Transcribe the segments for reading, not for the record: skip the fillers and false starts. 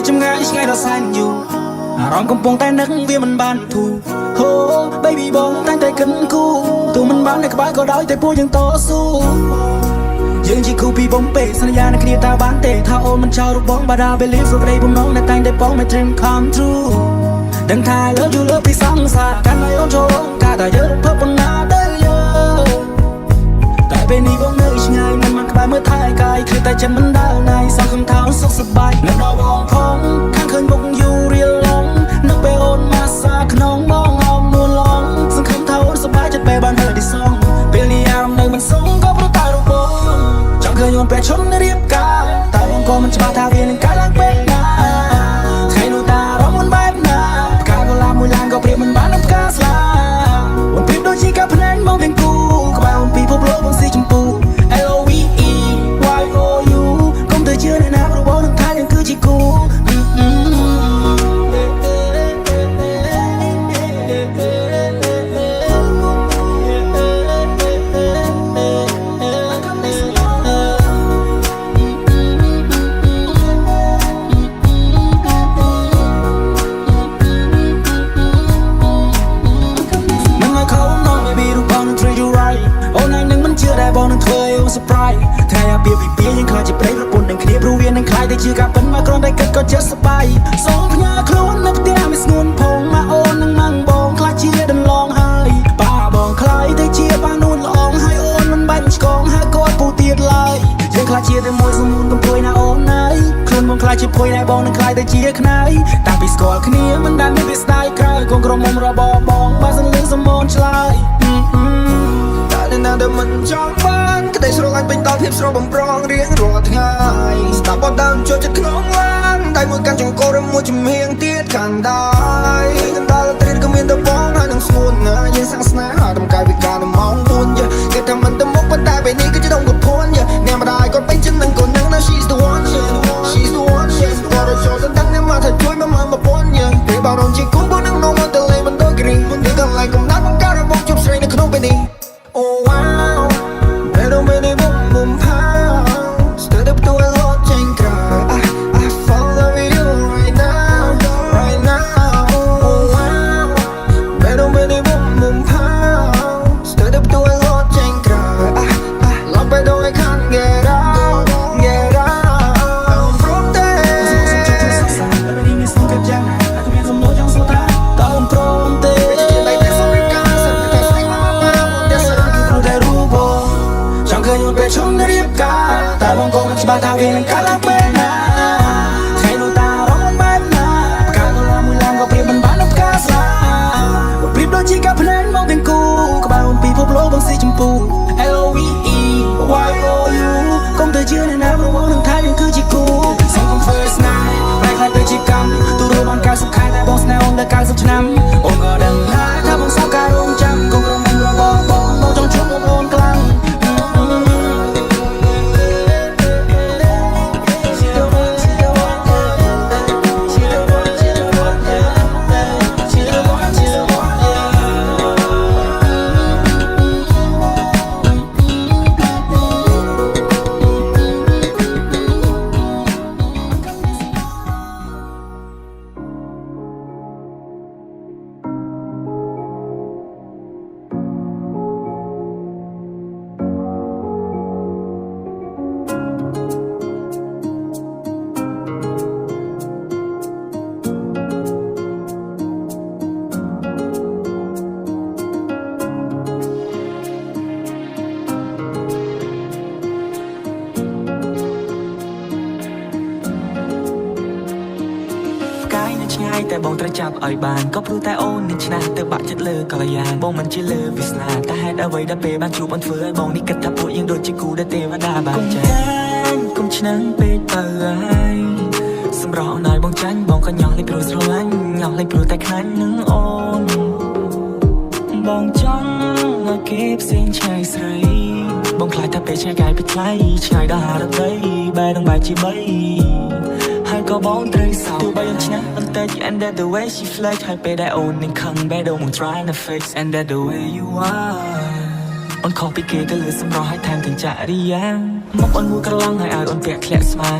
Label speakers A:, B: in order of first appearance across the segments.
A: chăm ngái ngay đó xanh dù rongកំពុងតែនឹកវាមិនបានធូរហូ baby បងតែងតែគិតគូទោះមិនបាននៅក្បែរក៏ដោយតែពួកយើងតស៊ូយើងជាគូពីបំពេសន្យានឹងគ្នាតើបានទេថាអូនមិនចោលរបងបាដា believe រកក្តីបំណងតែតែងតែបង my dream come true ដឹងថា love you love ពីសង្សារកាន់ឲ្យអូនចូលកាតែយើងភពបណ្ណាទៅយើងតែពេលនេះបងនៅឆ្ងាយមិនមកក្បែរមើលថែកាយគឺតែចិត្តមិនដើរណាយសង្ឃឹមថាអូនសុខសប្បាយនៅដល់បងផងខាងឃើញមុខយូររៀលឡងនៅពេលអូនមកសាក្នុងបងអមនួនឡងសង្ឃឹមថាអូនសប្បាយចិត្តពេលបានហើយទីសងពេលនេះអារម្មណ៍នៅមិនសុងក៏ព្រោះតែរបងចង់ឃើញអូនពេលឈុនរៀបការតែបងក៏មិនច្បាស់ថាវានឹងកើតឡើងពេលណាថ្ងៃនោះតារំមុនបែបណាផ្កាកុលាបមួយឡានក៏ព្រៀបមិនបាននឹងផ្កាស្លាអូនព្រៀបដូចជាការភ្នែកមកទាំងគូក្បែរអូនពីភពលោកបងស៊ីចម្ពូ LOVE YOU កុំទៅជឿអ្នកណាព្រោះបងនឹងថាយើងគឺជាគូបងនឹងធ្វើឲ្យអូន surprise ថ្ងៃអាពាហ៍ពិពាហ៍យើងខ្លាចជាប្តីប្រពន្ធនឹងគ្នាព្រោះវានឹងខ្លាចតែជាការពិតមកគ្រាន់តែគិតក៏ចិត្តសប្បាយសូមផ្ញើខ្លួននៅផ្ទះមិនស្ងួនផងមកអូននឹងម៉ាំងបងខ្លាចជាដន្លងហើយប៉ាបងខ្លាចតែជាប៉ានួនល្អងហើយអូនមិនបាច់ឆ្កងហើយគាត់ពូទៀតឡើយយើងខ្លាចជាតែមួយសំនួនកំព្រួយណាអូនហើយខ្លួនបងខ្លាចជាភួយតែបងនឹងខ្លាចតែជាខ្នើយតាំងពីស្គាល់គ្នាមិនដែលមានវាស្ដាយក្រោយកូនក្រមុំរបស់បងបើសិនលឺសំមនឆ្លើយតែមិនចង់បានក្តីស្រឡាញ់ពេញដល់ភាពស្រស់បំប្រងរៀងរាល់ថ្ងៃស្ដាប់បទដើមចូលចិត្តក្នុងឡានតែមួយកាន់ចង្កូរមួយជំហៀងទៀតខាងដៃកណ្ដាលត្រៀនក៏មានតែបងហើយនឹងស្ងួនណាយើងសាំងស្នេហាដំកាយវិការនៅម៉ោង4គេថាមិនទៅមុខប៉ុន្តែពេលនេះគឺជាដងកធួនអ្នកម្ដាយគាត់ពេញចិត្តនឹងកូននឹងណា she's the one she's the one she's the one ចូលទៅដឹងអ្នកមកថាជួយមកមកពន់ពេលបងរងជាគូបងនឹងនោមទៅលេងមិនដូចគ្រីមិនទៅកន្លែងកំណត់បង្ការរបស់ជប់ស្រីនៅក្នុងពេលនេះOh wow, pero me debo pound. Stood up to a lot and cry. I fall in love with you right now, right now. Oh wow, pero me debo pound. Stood up to a lot and cry. Love but I can't get out, get out. I'm from there. Everything is so good, yeah. I can feel some more young so tired. I'm from there. Trongរៀបការតែបងក៏មិនច្បាស់ថាវានឹងកើតឡើងពេលណាថ្ងៃនោះតារំមុនបែបណាផ្កាកុលាបមួយឡានក៏ព្រៀបមិនបាននឹងផ្កាស្លាអូនព្រៀបដូចជាការភ្នែកមកទាំងគូក្បែរអូនពីភពលោកបងស៊ីចម្ពូ LOVE YOU កុំទៅជឿអ្នកណាព្រោះបងនឹងថាយើងគឺជាគូសងកំ first night ប្រែខ្លាចទៅជាកម្មទូរបានការសុខខែតែបងស្នេហ៍អូនដល់90ឆ្នាំអូនក៏ដឹងថាបងសោកការរងចាំកុំរំលងរបស់បងចង់ជួបអូនខ្លាំងតែបងត្រូវចាប់ឲ្យបានក៏ព្រោះតែអូននឹងឆ្នះទៅបាក់ចិត្តលើកល្យានបងមិនជាលើវាសនាតែហេតុអ្វីដល់ពេលបានជួបអូនធ្វើឲ្យបងនេះគិតថាពួកយើងដូចជាគូដែលទេវតាបានចែកគុំឆ្នាំងពេកទៅហើយសម្រស់ណយបងចាញ់បងក៏ញ៉ោះលេងព្រោះស្រឡាញ់ញ៉ោះលេងព្រោះតែខ្លាញ់នឹងអូនបងចង់ឲ្យគេផ្សេងឆ្ងាយស្រីបងខ្លាចថាពេលឆ្ងាយកាយពីថ្លៃឆ្ងាយដល់ហារតីបែរនឹងបែរជាបីហើយក៏បងត្រូវសោកទោះបីអូនឆ្នះបន្តិច and that the way she flex ហើយពេលដែលអូននឹងខឹងបែរដូរមក try to fix and that the way you are អូនខុសពីគេទៅលើសម្រស់ហើយថែមទាំងចរិយាមកអូនមួយក្រឡងហើយឲ្យអូនពាក់ធ្លាក់ស្មា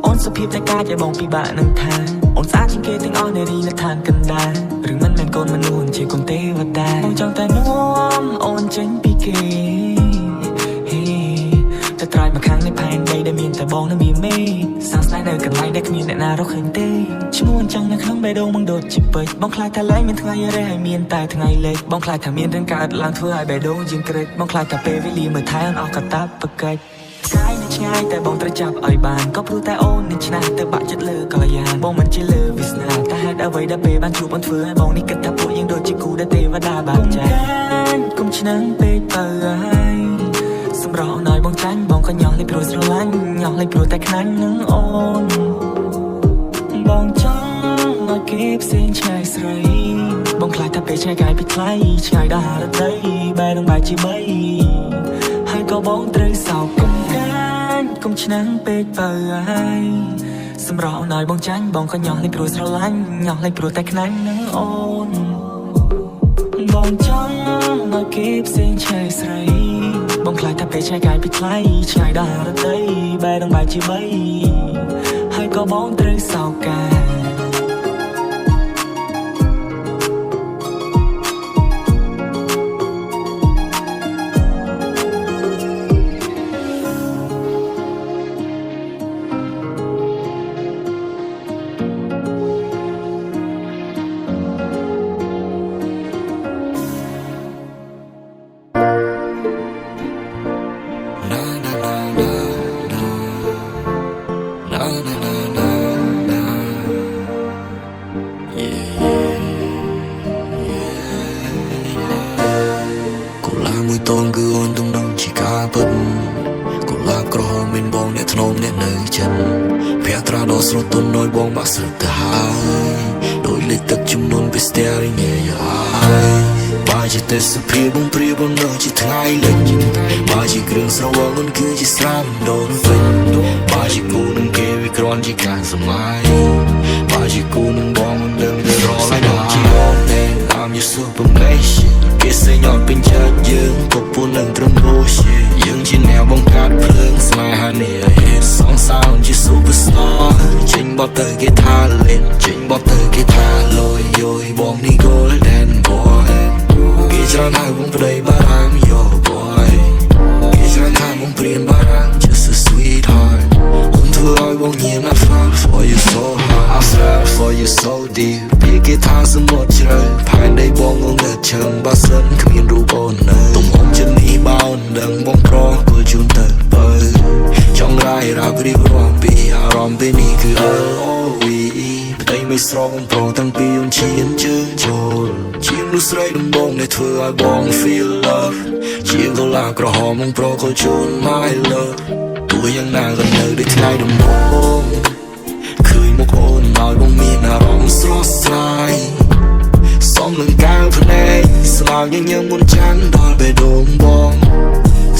B: អូនសុភាពតែកាចឲ្យបងពិបាកនឹងថាអូនស្អាតជាងគេទាំងអស់នៅរីនៅឋានកណ្ដាលឬមិនមែនកូនមនុស្សជាកូនទេវតាបងចង់តែនាំអូនចេញពីគេតែត្រាយមកខាងនៃផែនដីដែលមានតែបងនៅមានមេសាស្ត្រនៅកន្លែងដែលគ្មានអ្នកណារកឃើញទេឈ្មោះអញ្ចឹងនៅក្នុងបេះដូងបងដូចជាពេជ្របងខ្លាចថាលែងមានថ្ងៃរះឲ្យមានតែថ្ងៃលេខបងខ្លាចថាមានរឿងកើតឡើងធ្វើឲ្យបេះដូងយើងក្រេតបងខ្លាចថាពេលវេលាមើលថែអស់កតាបប្រកិច្ចផ្កាយនៅឆ្ងាយតែបងត្រូវចាប់ឲ្យបានក៏ព្រោះតែអូននឹងឆ្នះទៅបាក់ចិត្តលើកល្យានបងមិនជាលើវាសនាតែហេតុអ្វីដែលពេលបានជួបអូនធ្វើឲ្យបងនេះគិតថាពួកយើងដូចជាគូដែលទេវតាបានចែកគុំឆ្នាំងពេកទៅហើយសម្រស់ណយបងចាញ់បងក៏ញ៉ោះលេងព្រោះស្រឡាញ់ញ៉ោះលេងព្រោះតែខ្លាញ់នឹងអូនបងចង់ឲ្យគេផ្សេងឆ្ងាយស្រីបងខ្លាចថាពេលឆ្ងាយកាយពីថ្លៃឆ្ងាយដល់ហារដីបែរនឹងបែរជាបីហើយក៏បងត្រូវសោកគុំកាញ់គុំឆ្នាំងពេកទៅហើយសម្រស់ណយបងចាញ់បងក៏ញ៉ោះលេងព្រោះស្រឡាញ់ញ៉ោះលេងព្រោះតែខ្លាញ់នឹងអូនបងចង់ឲ្យគេផ្សេងឆ្ងាយស្រីបងខ្លាចថាពេលឆ្ងាយកាយពីថ្លៃឆ្ងាយដល់ហារដីបែរនឹងបែរជាបីហើយក៏បងត្រូវសោកកាយ
C: តូនគឺអូនទំនងជាការពិតកុលាបក្រហមមានបងអ្នកធ្នមអ្នកនៅចិត្តភ័ក្រត្រាដ៏ស្រទន់ដោយបងបាក់ស្រឹកទៅហើយដោយលេខទឹកចំនួនពីស្ទះរីងហើយបើជាទេសភាពបងព្រាបនៅជាថ្ងៃលេងបើជាគ្រឿងស្រវឹងអូនគឺជាស្រាមដូនវិញបើជាគូនឹងគេវាគ្រាន់ជាការសម័យបើជាគូនឹងបងមិនដឹងទៅរកlạiជាអូនទេ I'm your supermanគេសេញអត់ពេញចិត្តយើងក៏ពួននឹងត្រឹមបូជាយើងជាអ្នកបង្កើតភ្លើងស្នេហានេះឲ្យសងសៅជា superstar ចេញបត់ទៅគេថាលេងចេញបត់ទៅគេថាលយយយបងនេះ golden boy គេច្រើនហៅបងប្តីបារាំង yo boy គេច្រើនថាបងព្រានបារាំង just a sweetheart អូនធ្វើឲ្យបងញៀម I fall for you so hard I fall for you so deep ពីគេថាសមុទ្រជ្រៅផែនដីបងងងើឈឹងបើសិនគ្មានរូបអូននៅទំហំជិននេះបោនដឹងបងប្រគល់ជូនទៅបើចង់រាយរាប់រៀបរាប់ពីអារម្មណ៍ពេលនេះគឺ LOVE ផ្ទៃមិនស្រងបងប្រតាំងពីអូនឈានជើងចូលជាមនុស្សស្រីដំបងដែលធ្វើឲ្យបង feel love ជាកុលាបក្រហមបងប្រគល់ជូន my love ទោះយ៉ាងណាក៏នៅដូចថ្ងៃដំបូងឃើញមុខអូនឲ្យបងមានអារម្មណ៍ស្រស់ស្រាយសំនឹងកាវភ្នែកស្លាវញញឹមមុនចាន់ដល់បេះដូងបង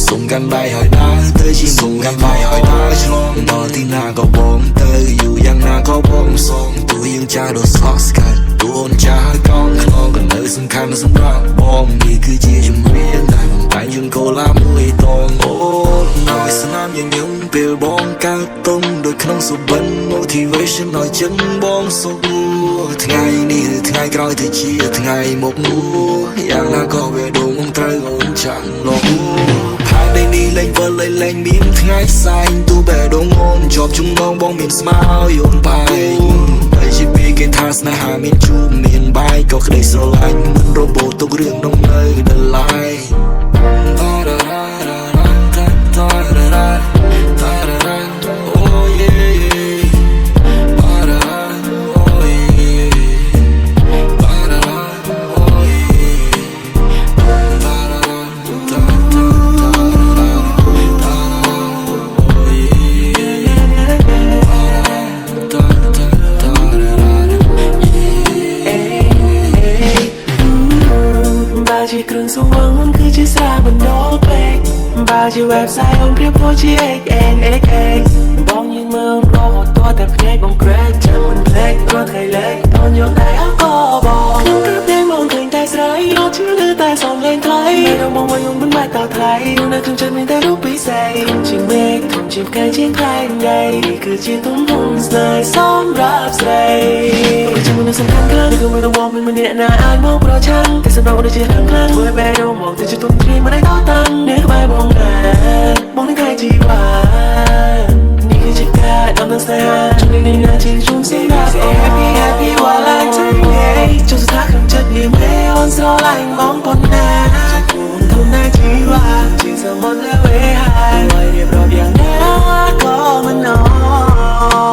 C: សុំកាន់ដៃឲ្យដើរទៅជាសុំកាន់ដៃឲ្យដើរឆ្លងដល់ទីណាក៏បងទៅយូរយ៉ាងណាក៏បងសងទោះយើងចាស់ដល់ស្អកស្កាត់ទោះអូនចាស់ហើយកងខ្នងក៏នៅសំខាន់សម្រាប់បងនេះគឺជាជំរាបដែលបំតែងយើងកូឡាមួយតងអូនឲ្យស្នាមញញឹមពេលបងកើតទុំដូចក្នុងសុបិន motivation ឲ្យចឹងបងសុខថ្ងៃនេះឬថ្ងៃក្រោយទៅជាថ្ងៃមុខយ៉ាងណាក៏វាដូងមកត្រូវអូនចាំលងផែនដីនេះលេងវិលលេងមានថ្ងៃសែងទូបេះដូងអូនជាប់ជំនងបងមានស្មៅយូនបែកតែជាពេលគេថាស្នេហាមានជួបមានបាយក៏ក្តីស្រឡាញ់មិនរបូតទុករឿងនោះនៅដល់ឡាយ
B: ជាគ្រឿងសង្វឹងអូនគឺជាស្រាបណ្ដោពេកបើជា website អូនប្រៀបដូចជា XNXX បងយើងមើលរហូតទាល់តែភ្នែកបងក្រែកចាំមិនភ្លេចរាល់ថ្ងៃលេខអូនយកដៃអកបបងខ្ញុំគ្រាបតែមកឃើញតែស្រីអត់ជឿលើ
D: តែសំឡេងថ្លៃไม่ต้องมองว่ายุ่งเป็นไม้ต่อไทยอยู่ในครึ่งฉันมีแต่รูปพิเศษชิงเมฆทงชิมไก่เชียงใครใหญ่นี่คือชีตุ้มหุ่นเลยซ้อมรับใส่ฉันมันสำคัญครั้งนี่คือไม่ต้องมองเป็นมันเนี่ยน่าอายมองเพราะฉันแต่สำหรับวันที่ฉันครั้งเมื่อแม่เรามองแต่จะตุ้มทีมาได้ต่อตันเนื้อไปมองหน้ามองในใครจีบว่านี่คือจิตการ understand จนในนาทีชุ่มเสียง happy happy while I take it จนสุดท้ายคำจัดยิ้มให้อ่อนสลายมองบนหน้าทำหน้าที่ว่าที่สมองและเวหายไว้เรียบร้อยอย่างนี้ก็มันนอ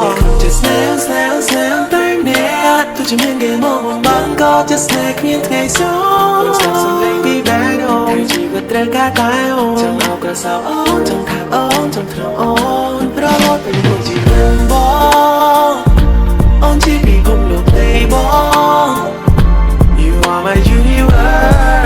D: นจะ snap snap snap ตั้งเนี้ยตัวจะเหมือนเกมมองบางก็จะ snap เพียงไงสู้สับสนเลยที่แบงโอ้ชีวิตเรื่องการตายโอ้จำเอากระเซาโอ้จำขาดโอ้จำเธอโอ้รอดเป็นคนที่เป็นบอลออนที่มีผมลงในบอล You are my universe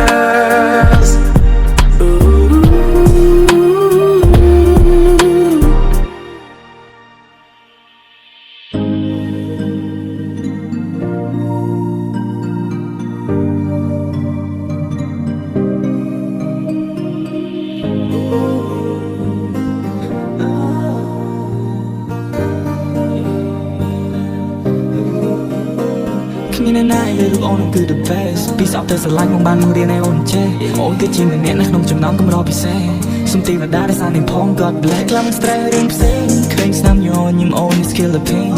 B: គ្នានៅណាលើរូបអូនគឺ the best ពីសពទៅស្រឡាញ់មកបានមករៀនឲ្យអូនចេះអូនគឺជាម្នាក់នៅក្នុងចំណោមកម្រពិសេសសុំទេវតាដែលសាននឹងផង God bless ខ្លាំង stress រឿងផ្សេងឃើញស្នាមញញឹមអូន is kill the pain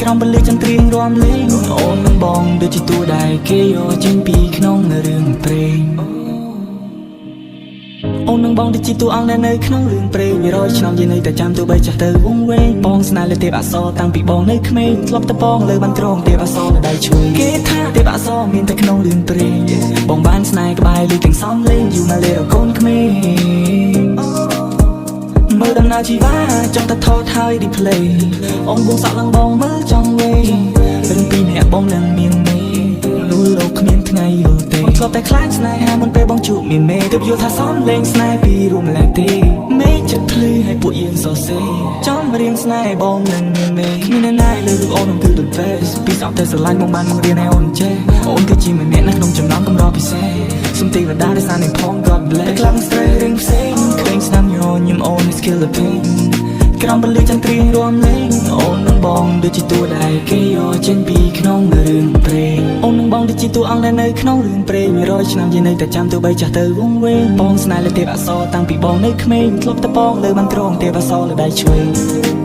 B: ក្រំពលិចចន្ទ្រៀងរំលេងអូននឹងបងដូចជាតួដែលគេយកចេញពីក្នុងរឿងព្រេងអូននឹងបងដូចជាតួអង្គដែលនៅក្នុងរឿងព្រេង100ឆ្នាំយើងនៅតែចាំទោះបីចាស់ទៅវង្វេងបងស្នេហ៍លើទេពអក្សរតាំងពីបងនៅក្មេងធ្លាប់តែបងលើបានក្រងទេពអក្សរនៅដៃជួយគេថាទេពអក្សរមានតែក្នុងរឿងព្រេងបងបានស្នេហ៍ក្បែរលីទាំងសំលេងយូរមកលេរកូនក្មេងមើលដំណើរជីវ៉ាចង់តែថតហើយ replay អូនបងសាក់ឡើងបងមើលចង់វេរឿងពីរនាក់បងនឹងមានមេលូលោកគ្មានថ្ងៃយល់ទេធ្លាប់តែខ្លាចស្នេហាមុនពេលបងជួបមានមេទើបយល់ថាសំលេងស្នេហ៍ពីរួមម្លែងទេមេចិត្តភ្លឺឲ្យពួកយើងសរសេរចំរៀងស្នេហ៍បងនឹងមានមេគ្មានណាលើរូបអូននឹងគឺ the best ពីសពទៅស្រឡាញ់បងបានមករៀនឲ្យអូនចេះអូនគឺជាម្នាក់នៅក្នុងចំណោមកម្រពិសេសសុំទេវតាដែលសាននឹងផង God bless តែខ្លាំង stress រឿងផ្សេងឃើញស្នាមញញឹមអូន is kill the pain ក្រំពលិចចន្ទ្រៀងរំលេងអូននឹងបងដូចជាតួដែលគេយកចេញពីក្នុងរឿងព្រេងអូននឹងបងដូចជាតួអង្គដែលនៅក្នុងរឿងព្រេង100ឆ្នាំយើងនៅតែចាំទោះបីចាស់ទៅវង្វេងបងស្នេហ៍លើទេពអក្សរតាំងពីបងនៅក្មេងធ្លាប់តែបងលើបានក្រងទេពអក្សរលើដៃឆ្វេង